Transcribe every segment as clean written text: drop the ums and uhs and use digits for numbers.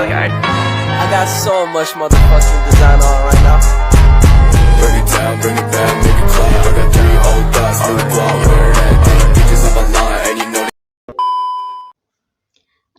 I got so much motherfucking design on right now. Bring it down, bring it back, make it clap. I got 3 old thoughts, new block, wear that thing. Bitches on my line, and you know.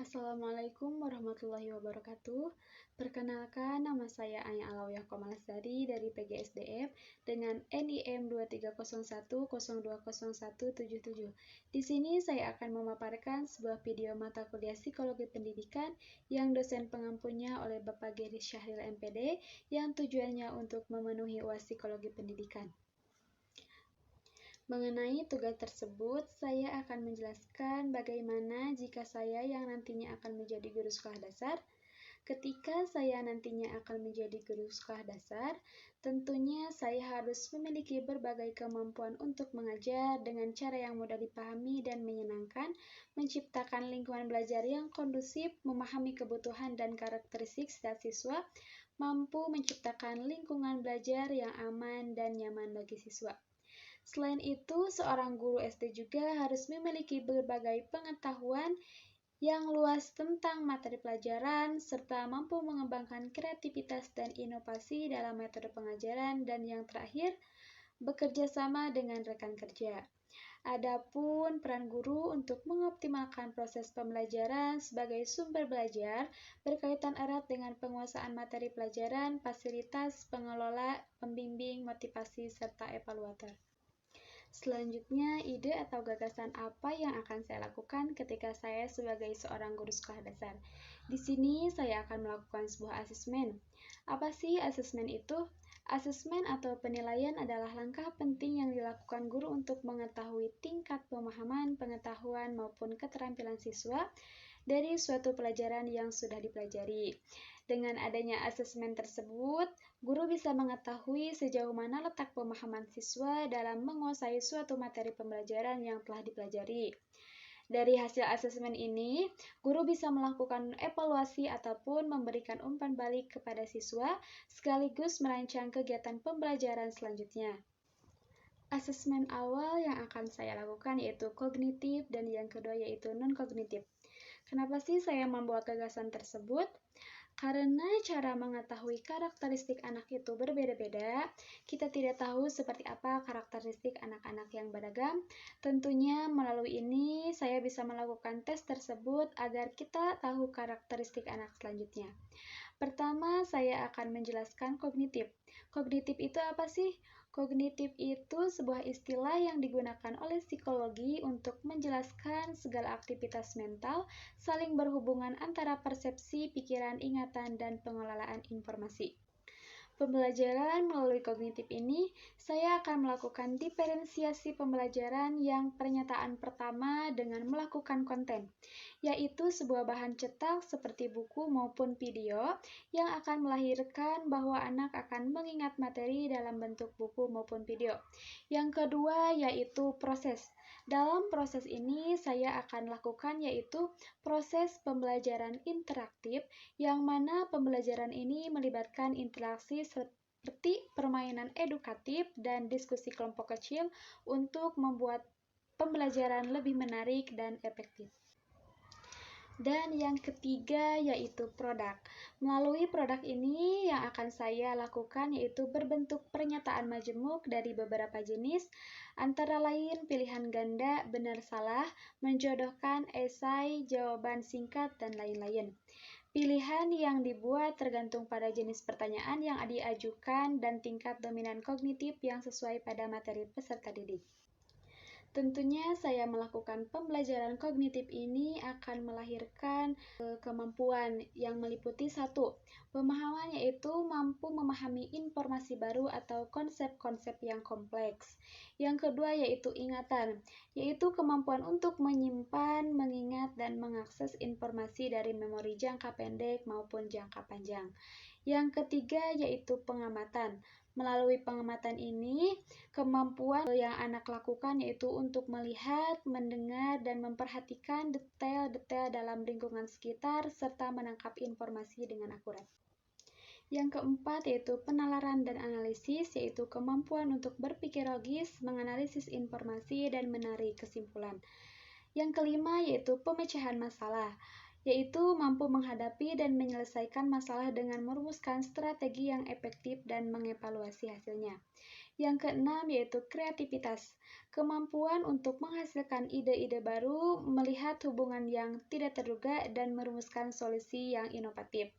Assalamualaikum warahmatullahi wabarakatuh. Perkenalkan, nama saya Anya Alawiyah Komalasari dari PGSDF dengan NIM 2301020177. Di sini saya akan memaparkan sebuah video mata kuliah Psikologi Pendidikan yang dosen pengampunya oleh Bapak Geri Syahril MPD yang tujuannya untuk memenuhi UAS Psikologi Pendidikan. Mengenai tugas tersebut, saya akan menjelaskan bagaimana jika saya yang nantinya akan menjadi guru sekolah dasar. Ketika saya nantinya akan menjadi guru sekolah dasar, tentunya saya harus memiliki berbagai kemampuan untuk mengajar dengan cara yang mudah dipahami dan menyenangkan, menciptakan lingkungan belajar yang kondusif, memahami kebutuhan dan karakteristik setiap siswa, mampu menciptakan lingkungan belajar yang aman dan nyaman bagi siswa. Selain itu, seorang guru SD juga harus memiliki berbagai pengetahuan yang luas tentang materi pelajaran, serta mampu mengembangkan kreativitas dan inovasi dalam metode pengajaran, dan yang terakhir, bekerja sama dengan rekan kerja. Adapun peran guru untuk mengoptimalkan proses pembelajaran sebagai sumber belajar berkaitan erat dengan penguasaan materi pelajaran, fasilitas, pengelola, pembimbing, motivasi, serta evaluator. Selanjutnya, ide atau gagasan apa yang akan saya lakukan ketika saya sebagai seorang guru sekolah dasar? Di sini saya akan melakukan sebuah asesmen. Apa sih asesmen itu? Asesmen atau penilaian adalah langkah penting yang dilakukan guru untuk mengetahui tingkat pemahaman, pengetahuan, maupun keterampilan siswa dari suatu pelajaran yang sudah dipelajari. Dengan adanya asesmen tersebut, guru bisa mengetahui sejauh mana letak pemahaman siswa dalam menguasai suatu materi pembelajaran yang telah dipelajari. Dari hasil asesmen ini, guru bisa melakukan evaluasi ataupun memberikan umpan balik kepada siswa, sekaligus merancang kegiatan pembelajaran selanjutnya. Asesmen awal yang akan saya lakukan yaitu kognitif dan yang kedua yaitu non-kognitif. Kenapa sih saya membuat gagasan tersebut? Karena cara mengetahui karakteristik anak itu berbeda-beda, kita tidak tahu seperti apa karakteristik anak-anak yang beragam. Tentunya melalui ini saya bisa melakukan tes tersebut agar kita tahu karakteristik anak selanjutnya. Pertama, saya akan menjelaskan kognitif. Kognitif itu apa sih? Kognitif itu sebuah istilah yang digunakan oleh psikologi untuk menjelaskan segala aktivitas mental saling berhubungan antara persepsi, pikiran, ingatan, dan pengelolaan informasi. Pembelajaran melalui kognitif ini, saya akan melakukan diferensiasi pembelajaran yang pernyataan pertama dengan melakukan konten, yaitu sebuah bahan cetak seperti buku maupun video yang akan melahirkan bahwa anak akan mengingat materi dalam bentuk buku maupun video. Yang kedua yaitu proses. Dalam proses ini saya akan lakukan yaitu proses pembelajaran interaktif yang mana pembelajaran ini melibatkan interaksi seperti permainan edukatif dan diskusi kelompok kecil untuk membuat pembelajaran lebih menarik dan efektif. Dan yang ketiga yaitu produk. Melalui produk ini yang akan saya lakukan yaitu berbentuk pernyataan majemuk dari beberapa jenis, antara lain pilihan ganda, benar salah, menjodohkan, esai, jawaban singkat, dan lain-lain. Pilihan yang dibuat tergantung pada jenis pertanyaan yang diajukan dan tingkat dominan kognitif yang sesuai pada materi peserta didik. Tentunya saya melakukan pembelajaran kognitif ini akan melahirkan kemampuan yang meliputi 1. Pemahaman yaitu mampu memahami informasi baru atau konsep-konsep yang kompleks. Yang kedua yaitu ingatan, yaitu kemampuan untuk menyimpan, mengingat, dan mengakses informasi dari memori jangka pendek maupun jangka panjang. Yang ketiga yaitu pengamatan. Melalui pengamatan ini, kemampuan yang anak lakukan yaitu untuk melihat, mendengar, dan memperhatikan detail-detail dalam lingkungan sekitar serta menangkap informasi dengan akurat. Yang keempat yaitu penalaran dan analisis, yaitu kemampuan untuk berpikir logis, menganalisis informasi, dan menarik kesimpulan. Yang kelima yaitu pemecahan masalah, yaitu mampu menghadapi dan menyelesaikan masalah dengan merumuskan strategi yang efektif dan mengevaluasi hasilnya. Yang keenam yaitu kreativitas, kemampuan untuk menghasilkan ide-ide baru, melihat hubungan yang tidak terduga, dan merumuskan solusi yang inovatif.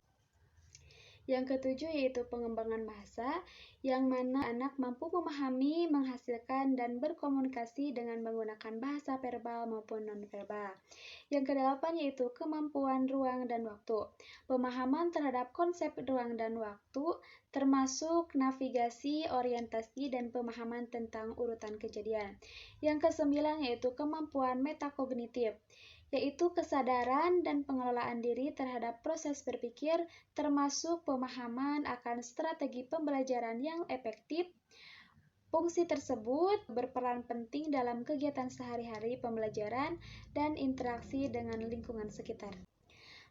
Yang ketujuh yaitu pengembangan bahasa, yang mana anak mampu memahami, menghasilkan, dan berkomunikasi dengan menggunakan bahasa verbal maupun nonverbal. Yang kedelapan yaitu kemampuan ruang dan waktu, pemahaman terhadap konsep ruang dan waktu, termasuk navigasi, orientasi, dan pemahaman tentang urutan kejadian. Yang kesembilan yaitu kemampuan metakognitif, yaitu kesadaran dan pengelolaan diri terhadap proses berpikir, termasuk pemahaman akan strategi pembelajaran yang efektif. Fungsi tersebut berperan penting dalam kegiatan sehari-hari pembelajaran dan interaksi dengan lingkungan sekitar.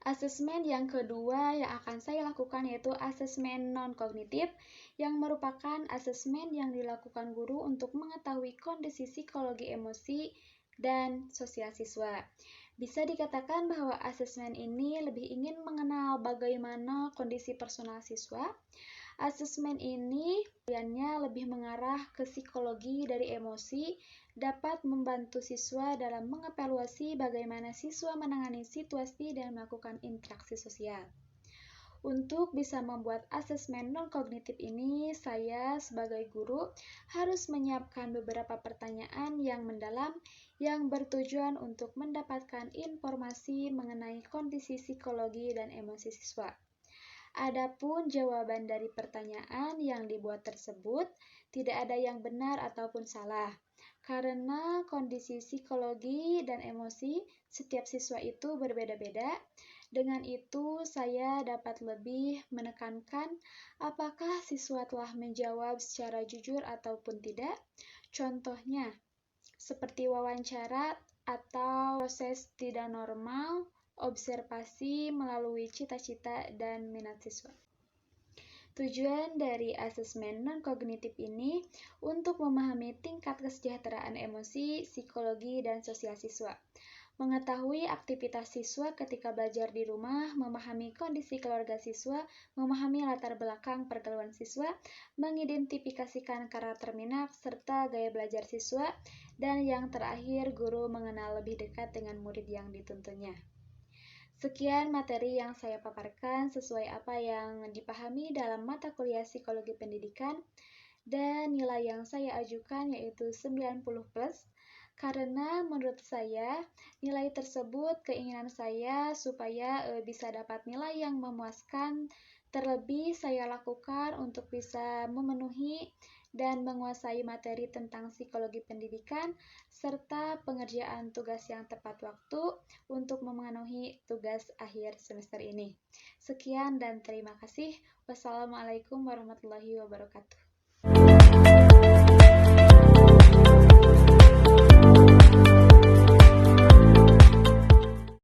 Asesmen yang kedua yang akan saya lakukan yaitu asesmen non-kognitif, yang merupakan asesmen yang dilakukan guru untuk mengetahui kondisi psikologi emosi dan sosial siswa. Bisa dikatakan bahwa asesmen ini lebih ingin mengenal bagaimana kondisi personal siswa. Asesmen ini tujuannya lebih mengarah ke psikologi dari emosi, dapat membantu siswa dalam mengevaluasi bagaimana siswa menangani situasi dan melakukan interaksi sosial. Untuk bisa membuat asesmen non-kognitif ini, saya sebagai guru harus menyiapkan beberapa pertanyaan yang mendalam yang bertujuan untuk mendapatkan informasi mengenai kondisi psikologi dan emosi siswa. Adapun jawaban dari pertanyaan yang dibuat tersebut tidak ada yang benar ataupun salah, karena kondisi psikologi dan emosi setiap siswa itu berbeda-beda. Dengan itu, saya dapat lebih menekankan apakah siswa telah menjawab secara jujur ataupun tidak. Contohnya, seperti wawancara atau proses tidak normal, observasi melalui cita-cita dan minat siswa. Tujuan dari asesmen non-kognitif ini untuk memahami tingkat kesejahteraan emosi, psikologi, dan sosial siswa, mengetahui aktivitas siswa ketika belajar di rumah, memahami kondisi keluarga siswa, memahami latar belakang pergaulan siswa, mengidentifikasikan karakter minat serta gaya belajar siswa, dan yang terakhir, guru mengenal lebih dekat dengan murid yang dituntunnya. Sekian materi yang saya paparkan sesuai apa yang dipahami dalam mata kuliah Psikologi Pendidikan, dan nilai yang saya ajukan yaitu 90+, karena menurut saya nilai tersebut keinginan saya supaya bisa dapat nilai yang memuaskan. Terlebih saya lakukan untuk bisa memenuhi dan menguasai materi tentang psikologi pendidikan serta pengerjaan tugas yang tepat waktu untuk memenuhi tugas akhir semester ini. Sekian dan terima kasih. Wassalamualaikum warahmatullahi wabarakatuh.